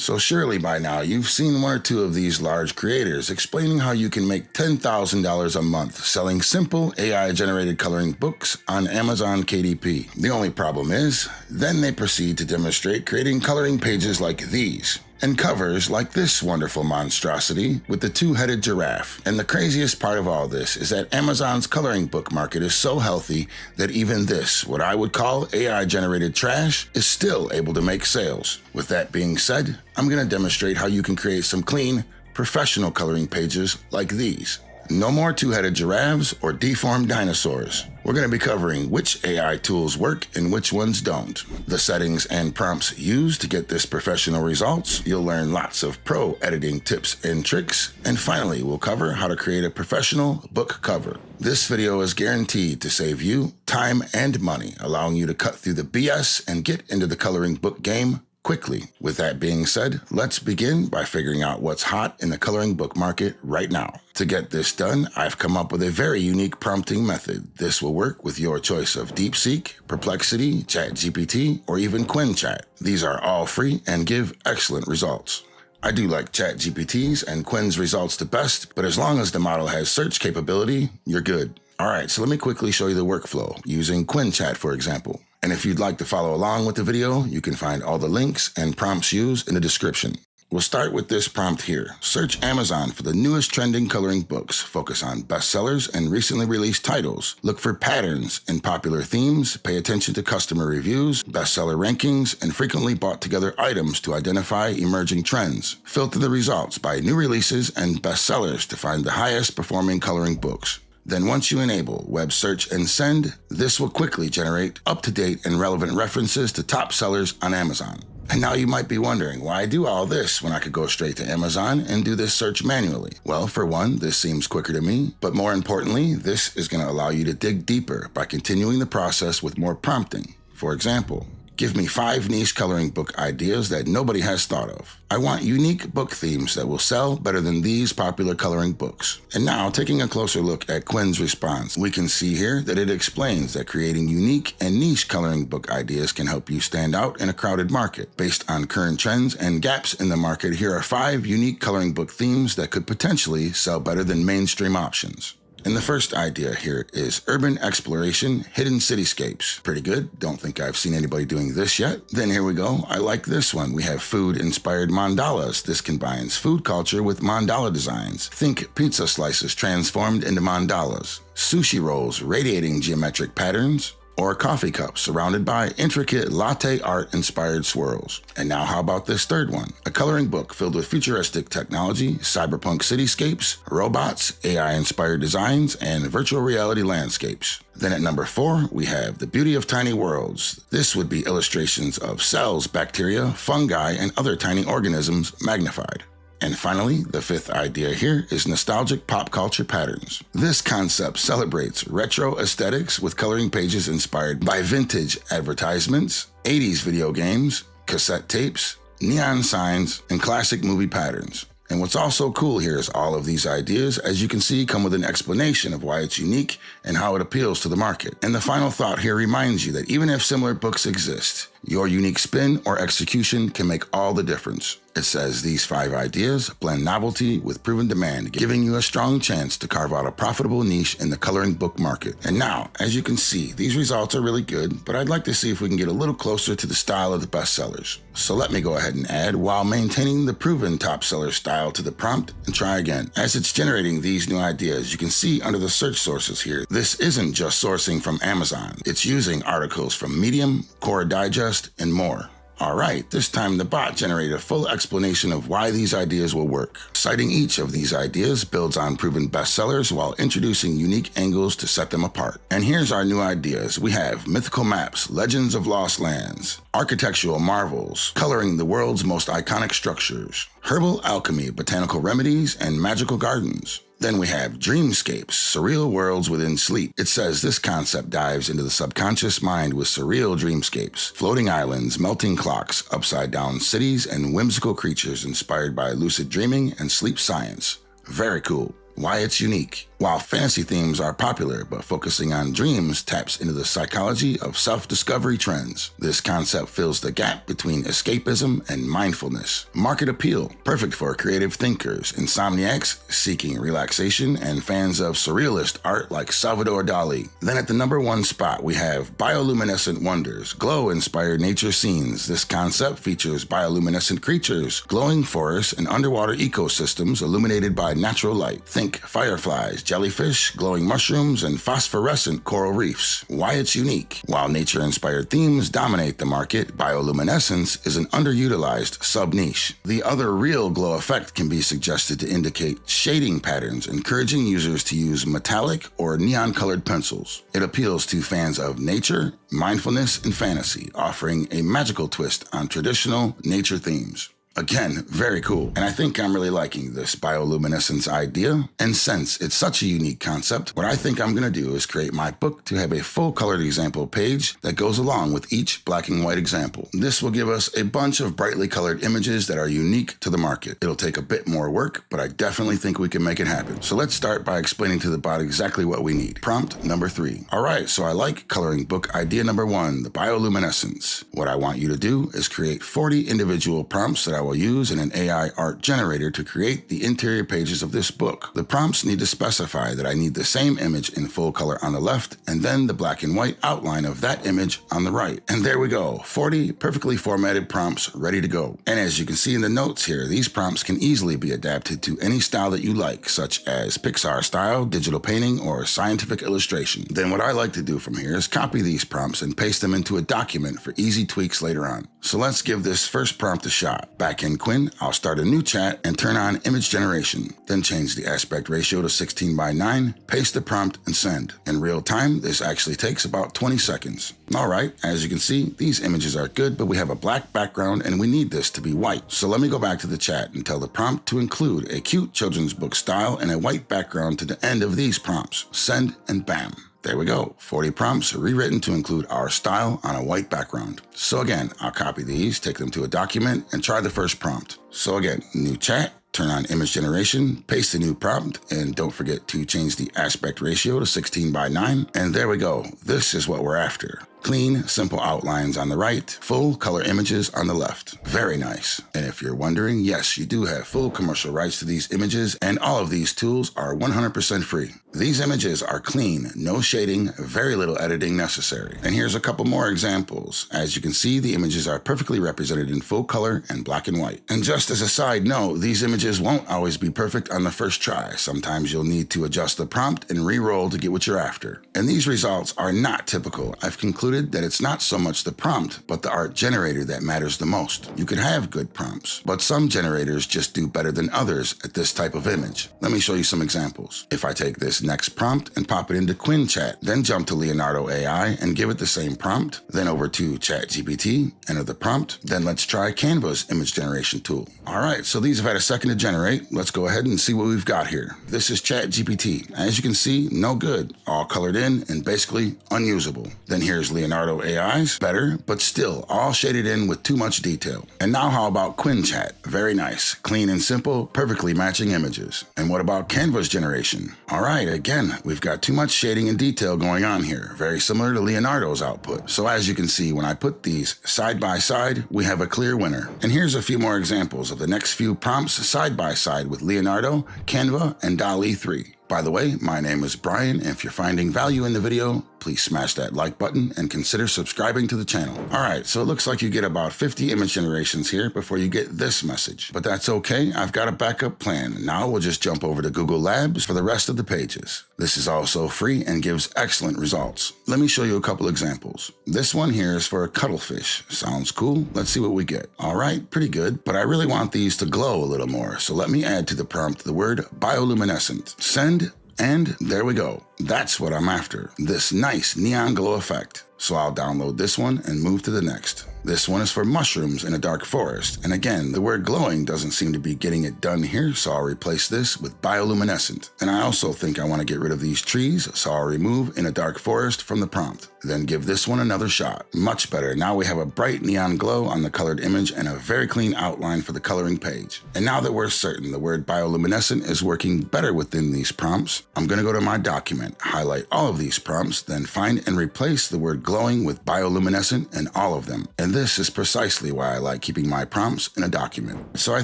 So surely by now you've seen one or two of these large creators explaining how you can make $10,000 a month selling simple AI-generated coloring books on Amazon KDP. The only problem is, then they proceed to demonstrate creating coloring pages like these, and covers like this wonderful monstrosity with the two-headed giraffe. And the craziest part of all this is that Amazon's coloring book market is so healthy that even this, what I would call AI-generated trash, is still able to make sales. With that being said, I'm going to demonstrate how you can create some clean, professional coloring pages like these. No more two-headed giraffes or deformed dinosaurs. We're going to be covering which AI tools work and which ones don't, the settings and prompts used to get this professional results. You'll learn lots of pro editing tips and tricks. And finally, we'll cover how to create a professional book cover. This video is guaranteed to save you time and money, allowing you to cut through the BS and get into the coloring book game quickly. With that being said, let's begin by figuring out what's hot in the coloring book market right now. To get this done, I've come up with a very unique prompting method. This will work with your choice of DeepSeek, Perplexity, ChatGPT, or even QuinChat. These are all free and give excellent results. I do like ChatGPT's and Quinn's results the best, but as long as the model has search capability, you're good. Alright, so let me quickly show you the workflow using QuinChat, for example. And if you'd like to follow along with the video, you can find all the links and prompts used in the description. We'll start with this prompt here. Search Amazon for the newest trending coloring books. Focus on bestsellers and recently released titles. Look for patterns and popular themes. Pay attention to customer reviews, bestseller rankings, and frequently bought together items to identify emerging trends. Filter the results by new releases and bestsellers to find the highest performing coloring books. Then once you enable web search and send, this will quickly generate up-to-date and relevant references to top sellers on Amazon. And now you might be wondering why I do all this when I could go straight to Amazon and do this search manually. Well, for one, this seems quicker to me, but more importantly, this is going to allow you to dig deeper by continuing the process with more prompting. For example, give me 5 niche coloring book ideas that nobody has thought of. I want unique book themes that will sell better than these popular coloring books. And now, taking a closer look at Quinn's response, we can see here that it explains that creating unique and niche coloring book ideas can help you stand out in a crowded market. Based on current trends and gaps in the market, here are 5 unique coloring book themes that could potentially sell better than mainstream options. And the first idea here is urban exploration, hidden cityscapes. Pretty good. Don't think I've seen anybody doing this yet. Then here we go. I like this one. We have food-inspired mandalas. This combines food culture with mandala designs. Think pizza slices transformed into mandalas. Sushi rolls radiating geometric patterns. Or a coffee cup surrounded by intricate latte art-inspired swirls. And now how about this third one? A coloring book filled with futuristic technology, cyberpunk cityscapes, robots, AI-inspired designs, and virtual reality landscapes. Then at number 4, we have The Beauty of Tiny Worlds. This would be illustrations of cells, bacteria, fungi, and other tiny organisms magnified. And finally, the 5th idea here is nostalgic pop culture patterns. This concept celebrates retro aesthetics with coloring pages inspired by vintage advertisements, 80s video games, cassette tapes, neon signs, and classic movie patterns. And what's also cool here is all of these ideas, as you can see, come with an explanation of why it's unique and how it appeals to the market. And the final thought here reminds you that even if similar books exist, your unique spin or execution can make all the difference. It says these 5 ideas blend novelty with proven demand, giving you a strong chance to carve out a profitable niche in the coloring book market. And now, as you can see, these results are really good, but I'd like to see if we can get a little closer to the style of the bestsellers. So let me go ahead and add, while maintaining the proven top seller style, to the prompt and try again. As it's generating these new ideas, you can see under the search sources here, this isn't just sourcing from Amazon. It's using articles from Medium, Core Digest, and more. Alright, this time the bot generated a full explanation of why these ideas will work. Citing each of these ideas builds on proven bestsellers while introducing unique angles to set them apart. And here's our new ideas. We have mythical maps, legends of lost lands, architectural marvels, coloring the world's most iconic structures, herbal alchemy, botanical remedies, and magical gardens. Then we have dreamscapes, surreal worlds within sleep. It says this concept dives into the subconscious mind with surreal dreamscapes, floating islands, melting clocks, upside-down cities, and whimsical creatures inspired by lucid dreaming and sleep science. Very cool. Why it's unique. While fantasy themes are popular, but focusing on dreams taps into the psychology of self-discovery trends. This concept fills the gap between escapism and mindfulness. Market appeal, perfect for creative thinkers, insomniacs seeking relaxation, and fans of surrealist art like Salvador Dali. Then at the #1 spot, we have bioluminescent wonders, glow-inspired nature scenes. This concept features bioluminescent creatures, glowing forests, and underwater ecosystems illuminated by natural light. Think fireflies, jellyfish, glowing mushrooms, and phosphorescent coral reefs. Why it's unique. While nature-inspired themes dominate the market, bioluminescence is an underutilized sub-niche. The other real glow effect can be suggested to indicate shading patterns, encouraging users to use metallic or neon-colored pencils. It appeals to fans of nature, mindfulness, and fantasy, offering a magical twist on traditional nature themes. Again, very cool, and I think I'm really liking this bioluminescence idea. And since it's such a unique concept, what I think I'm going to do is create my book to have a full-colored example page that goes along with each black and white example. This will give us a bunch of brightly colored images that are unique to the market. It'll take a bit more work, but I definitely think we can make it happen. So let's start by explaining to the bot exactly what we need. Prompt number 3. All right, so I like coloring book idea number 1, the bioluminescence. What I want you to do is create 40 individual prompts that I will use in an AI art generator to create the interior pages of this book. The prompts need to specify that I need the same image in full color on the left and then the black and white outline of that image on the right. And there we go, 40 perfectly formatted prompts ready to go. And as you can see in the notes here, these prompts can easily be adapted to any style that you like, such as Pixar style, digital painting, or scientific illustration. Then what I like to do from here is copy these prompts and paste them into a document for easy tweaks later on. So let's give this first prompt a shot. Back in Quinn, I'll start a new chat and turn on image generation, then change the aspect ratio to 16:9, paste the prompt, and send. In real time, this actually takes about 20 seconds. Alright, as you can see, these images are good, but we have a black background and we need this to be white. So let me go back to the chat and tell the prompt to include a cute children's book style and a white background to the end of these prompts. Send, and bam. There we go, 40 prompts rewritten to include our style on a white background. So again, I'll copy these, take them to a document, and try the first prompt. So again, new chat, turn on image generation, paste the new prompt, and don't forget to change the aspect ratio to 16:9. And there we go, this is what we're after. Clean, simple outlines on the right, full color images on the left. Very nice. And if you're wondering, yes, you do have full commercial rights to these images, and all of these tools are 100% free. These images are clean, no shading, very little editing necessary. And here's a couple more examples. As you can see, the images are perfectly represented in full color and black and white. And just as a side note, these images won't always be perfect on the first try. Sometimes you'll need to adjust the prompt and re-roll to get what you're after. And these results are not typical. I've concluded that it's not so much the prompt, but the art generator that matters the most. You can have good prompts, but some generators just do better than others at this type of image. Let me show you some examples. If I take this next prompt and pop it into Quinn chat, then jump to Leonardo AI and give it the same prompt, then over to ChatGPT, enter the prompt, then let's try Canva's image generation tool. Alright, so these have had a second to generate. Let's go ahead and see what we've got here. This is ChatGPT. As you can see, no good. All colored in and basically unusable. Then here's Leonardo AI's, better, but still all shaded in with too much detail. And now how about Quinn chat? Very nice. Clean and simple, perfectly matching images. And what about Canva's generation? Alright, again, we've got too much shading and detail going on here, very similar to Leonardo's output. So as you can see, when I put these side by side, we have a clear winner. And here's a few more examples of the next few prompts side by side with Leonardo, Canva, and DALL-E 3. By the way, my name is Brian, and if you're finding value in the video, please smash that like button and consider subscribing to the channel. Alright, so it looks like you get about 50 image generations here before you get this message. But that's okay, I've got a backup plan. Now we'll just jump over to Google Labs for the rest of the pages. This is also free and gives excellent results. Let me show you a couple examples. This one here is for a cuttlefish. Sounds cool, let's see what we get. Alright, pretty good, but I really want these to glow a little more, so let me add to the prompt the word bioluminescent. Send, and there we go. That's what I'm after, this nice neon glow effect. So I'll download this one and move to the next. This one is for mushrooms in a dark forest, and again, the word glowing doesn't seem to be getting it done here, so I'll replace this with bioluminescent. And I also think I want to get rid of these trees, so I'll remove in a dark forest from the prompt. Then give this one another shot. Much better, now we have a bright neon glow on the colored image and a very clean outline for the coloring page. And now that we're certain the word bioluminescent is working better within these prompts, I'm going to go to my document, highlight all of these prompts, then find and replace the word glowing with bioluminescent in all of them. And this is precisely why I like keeping my prompts in a document. So I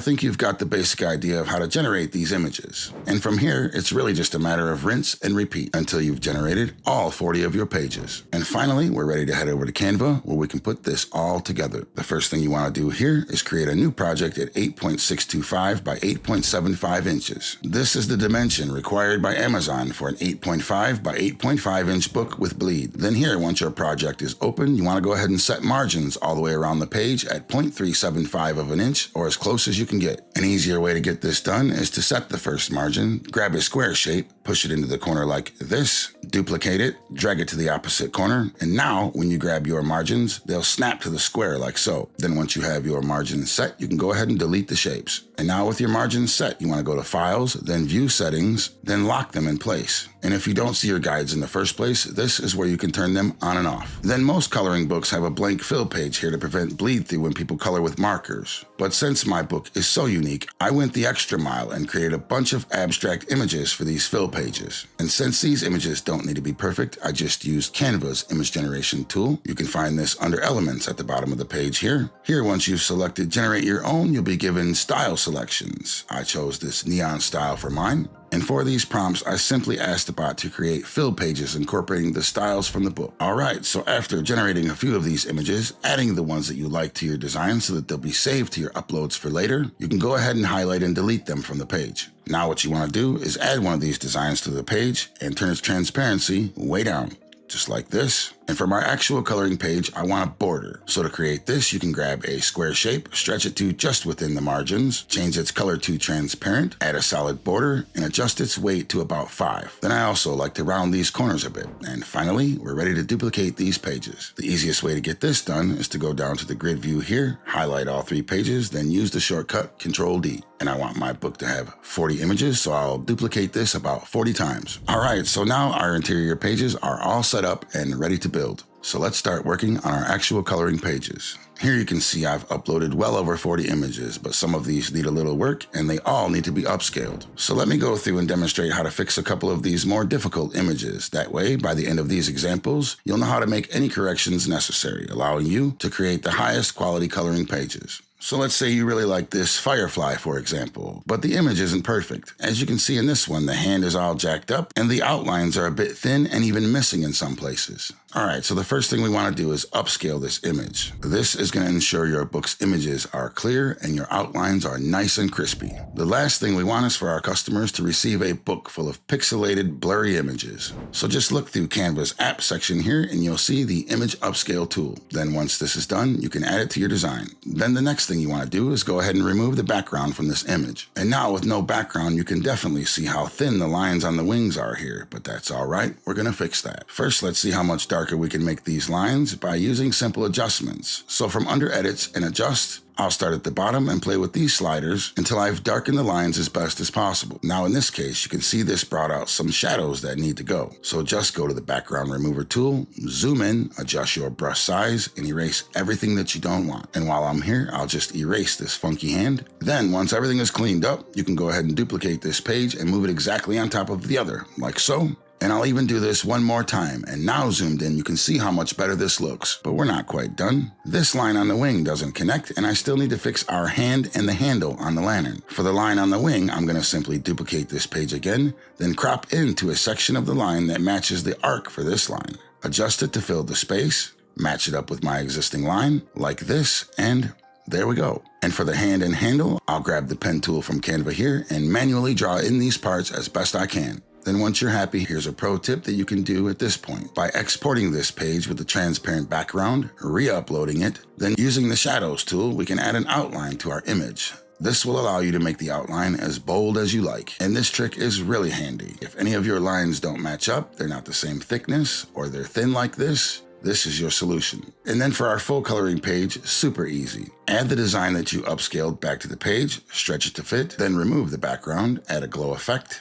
think you've got the basic idea of how to generate these images. And from here, it's really just a matter of rinse and repeat until you've generated all 40 of your pages. And finally, we're ready to head over to Canva where we can put this all together. The first thing you want to do here is create a new project at 8.625 by 8.75 inches. This is the dimension required by Amazon for an 8.5 by 8.5 inch book with bleed. Then here, once your project is open, you want to go ahead and set margins all the way around the page at 0.375 of an inch or as close as you can get. An easier way to get this done is to set the first margin, grab a square shape, push it into the corner like this, duplicate it, drag it to the opposite corner, and now when you grab your margins, they'll snap to the square like so. Then once you have your margins set, you can go ahead and delete the shapes. And now with your margins set, you want to go to Files, then View Settings, then lock them in place. And if you don't see your guides in the first place, this is where you can turn them on and off. Then most coloring books have a blank fill page here to prevent bleed through when people color with markers. But since my book is so unique, I went the extra mile and created a bunch of abstract images for these fill pages. And since these images don't need to be perfect, I just used Canva's image generation tool. You can find this under Elements at the bottom of the page here. Here, once you've selected Generate Your Own, you'll be given style selections. I chose this neon style for mine. And for these prompts, I simply asked the bot to create fill pages incorporating the styles from the book. Alright, so after generating a few of these images, adding the ones that you like to your design so that they'll be saved to your uploads for later, you can go ahead and highlight and delete them from the page. Now what you want to do is add one of these designs to the page and turn its transparency way down, just like this. And for my actual coloring page, I want a border. So to create this, you can grab a square shape, stretch it to just within the margins, change its color to transparent, add a solid border, and adjust its weight to about 5. Then I also like to round these corners a bit. And finally, we're ready to duplicate these pages. The easiest way to get this done is to go down to the grid view here, highlight all 3 pages, then use the shortcut Control-D. And I want my book to have 40 images, so I'll duplicate this about 40 times. Alright, so now our interior pages are all set up and ready to build. So let's start working on our actual coloring pages. Here you can see I've uploaded well over 40 images, but some of these need a little work and they all need to be upscaled. So let me go through and demonstrate how to fix a couple of these more difficult images. That way, by the end of these examples, you'll know how to make any corrections necessary, allowing you to create the highest quality coloring pages. So let's say you really like this firefly, for example, but the image isn't perfect. As you can see in this one, the hand is all jacked up and the outlines are a bit thin and even missing in some places. Alright, so the first thing we want to do is upscale this image. This is going to ensure your book's images are clear and your outlines are nice and crispy. The last thing we want is for our customers to receive a book full of pixelated, blurry images. So just look through Canva's app section here and you'll see the image upscale tool. Then once this is done, you can add it to your design. Then the next thing you want to do is go ahead and remove the background from this image. And now with no background, you can definitely see how thin the lines on the wings are here, but that's alright, we're going to fix that. First, let's see how much darker we can make these lines by using simple adjustments. So from under Edits and Adjust, I'll start at the bottom and play with these sliders until I've darkened the lines as best as possible. Now in this case, you can see this brought out some shadows that need to go. So just go to the background remover tool, zoom in, adjust your brush size, and erase everything that you don't want. And while I'm here, I'll just erase this funky hand. Then once everything is cleaned up, you can go ahead and duplicate this page and move it exactly on top of the other, like so. And I'll even do this one more time, and now zoomed in you can see how much better this looks. But we're not quite done. This line on the wing doesn't connect, and I still need to fix our hand and the handle on the lantern. For the line on the wing, I'm going to simply duplicate this page again, then crop into a section of the line that matches the arc for this line. Adjust it to fill the space, match it up with my existing line, like this, and there we go. And for the hand and handle, I'll grab the pen tool from Canva here and manually draw in these parts as best I can. Then once you're happy, here's a pro tip that you can do at this point. By exporting this page with the transparent background, re-uploading it, then using the shadows tool, we can add an outline to our image. This will allow you to make the outline as bold as you like, and this trick is really handy. If any of your lines don't match up, they're not the same thickness, or they're thin like this is your solution. And then for our full coloring page, super easy. Add the design that you upscaled back to the page, stretch it to fit, then remove the background, add a glow effect,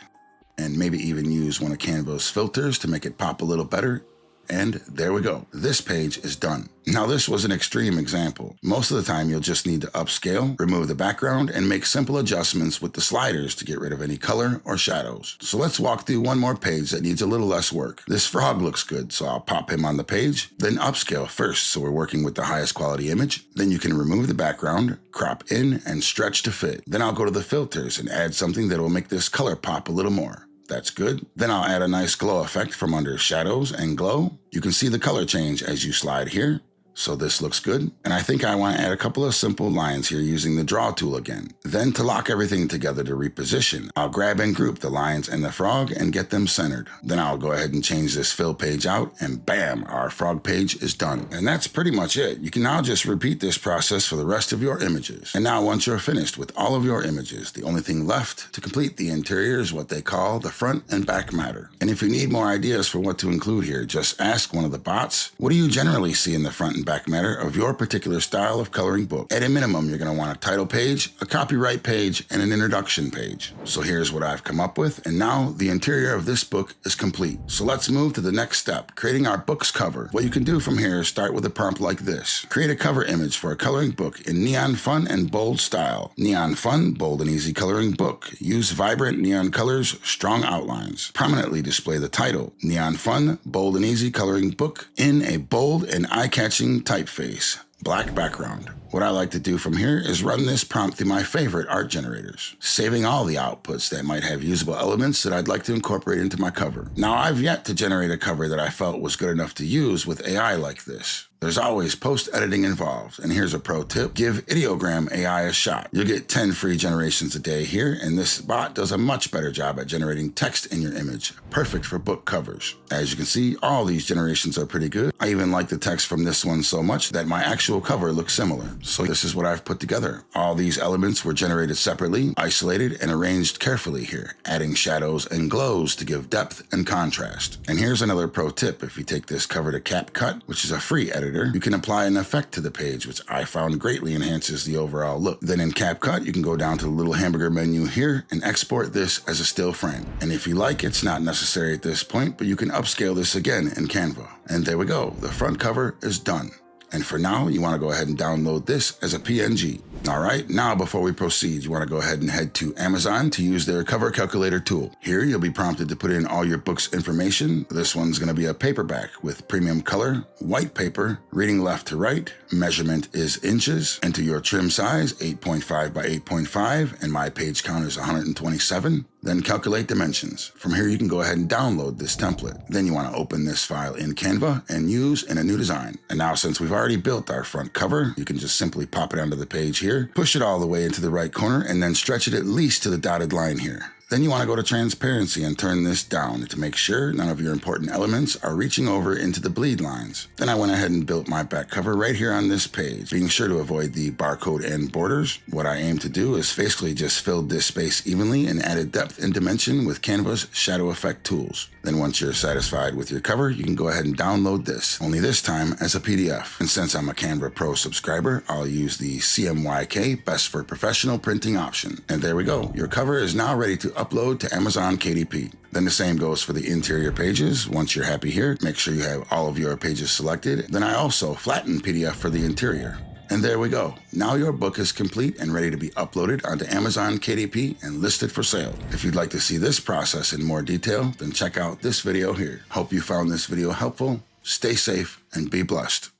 and maybe even use one of Canva's filters to make it pop a little better. And there we go. This page is done. Now this was an extreme example. Most of the time you'll just need to upscale, remove the background, and make simple adjustments with the sliders to get rid of any color or shadows. So let's walk through one more page that needs a little less work. This frog looks good, so I'll pop him on the page, then upscale first so we're working with the highest quality image. Then you can remove the background, crop in, and stretch to fit. Then I'll go to the filters and add something that will make this color pop a little more. That's good. Then I'll add a nice glow effect from under shadows and glow. You can see the color change as you slide here. So this looks good. And I think I want to add a couple of simple lines here using the draw tool again. Then to lock everything together to reposition, I'll grab and group the lines and the frog and get them centered. Then I'll go ahead and change this fill page out and bam, our frog page is done. And that's pretty much it. You can now just repeat this process for the rest of your images. And now once you're finished with all of your images, the only thing left to complete the interior is what they call the front and back matter. And if you need more ideas for what to include here, just ask one of the bots, what do you generally see in the front and back matter of your particular style of coloring book? At a minimum, you're going to want a title page, a copyright page, and an introduction page. So here's what I've come up with, and now the interior of this book is complete. So let's move to the next step, creating our book's cover. What you can do from here is start with a prompt like this. Create a cover image for a coloring book in neon fun and bold style. Neon fun, bold and easy coloring book. Use vibrant neon colors, strong outlines. Prominently display the title, Neon Fun, Bold and Easy Coloring Book, in a bold and eye-catching typeface. Black background. What I like to do from here is run this prompt through my favorite art generators, saving all the outputs that might have usable elements that I'd like to incorporate into my cover. Now, I've yet to generate a cover that I felt was good enough to use with AI like this. There's always post-editing involved, and here's a pro tip. Give Ideogram AI a shot. You'll get 10 free generations a day here, and this bot does a much better job at generating text in your image, perfect for book covers. As you can see, all these generations are pretty good. I even like the text from this one so much that my actual cover looks similar. So this is what I've put together. All these elements were generated separately, isolated, and arranged carefully here, adding shadows and glows to give depth and contrast. And here's another pro tip. If you take this cover to CapCut, which is a free editor, you can apply an effect to the page, which I found greatly enhances the overall look. Then in CapCut, you can go down to the little hamburger menu here and export this as a still frame. And if you like, it's not necessary at this point, but you can upscale this again in Canva. And there we go. The front cover is done. And for now, you want to go ahead and download this as a PNG. All right, now before we proceed, you want to go ahead and head to Amazon to use their cover calculator tool. Here, you'll be prompted to put in all your book's information. This one's going to be a paperback with premium color, white paper, reading left to right, measurement is inches, enter your trim size, 8.5 by 8.5, and my page count is 127. Then calculate dimensions. From here, you can go ahead and download this template. Then you want to open this file in Canva and use in a new design. And now, since we've already built our front cover, you can just simply pop it onto the page here, push it all the way into the right corner, and then stretch it at least to the dotted line here. Then you want to go to transparency and turn this down to make sure none of your important elements are reaching over into the bleed lines. Then I went ahead and built my back cover right here on this page, being sure to avoid the barcode and borders. What I aim to do is basically just fill this space evenly and added depth and dimension with Canva's shadow effect tools. Then once you're satisfied with your cover, you can go ahead and download this, only this time as a PDF. And since I'm a Canva Pro subscriber, I'll use the CMYK Best for Professional Printing option. And there we go. Your cover is now ready to upload to Amazon KDP. Then the same goes for the interior pages. Once you're happy here, make sure you have all of your pages selected. Then I also flattened PDF for the interior. And there we go. Now your book is complete and ready to be uploaded onto Amazon KDP and listed for sale. If you'd like to see this process in more detail, then check out this video here. Hope you found this video helpful. Stay safe and be blessed.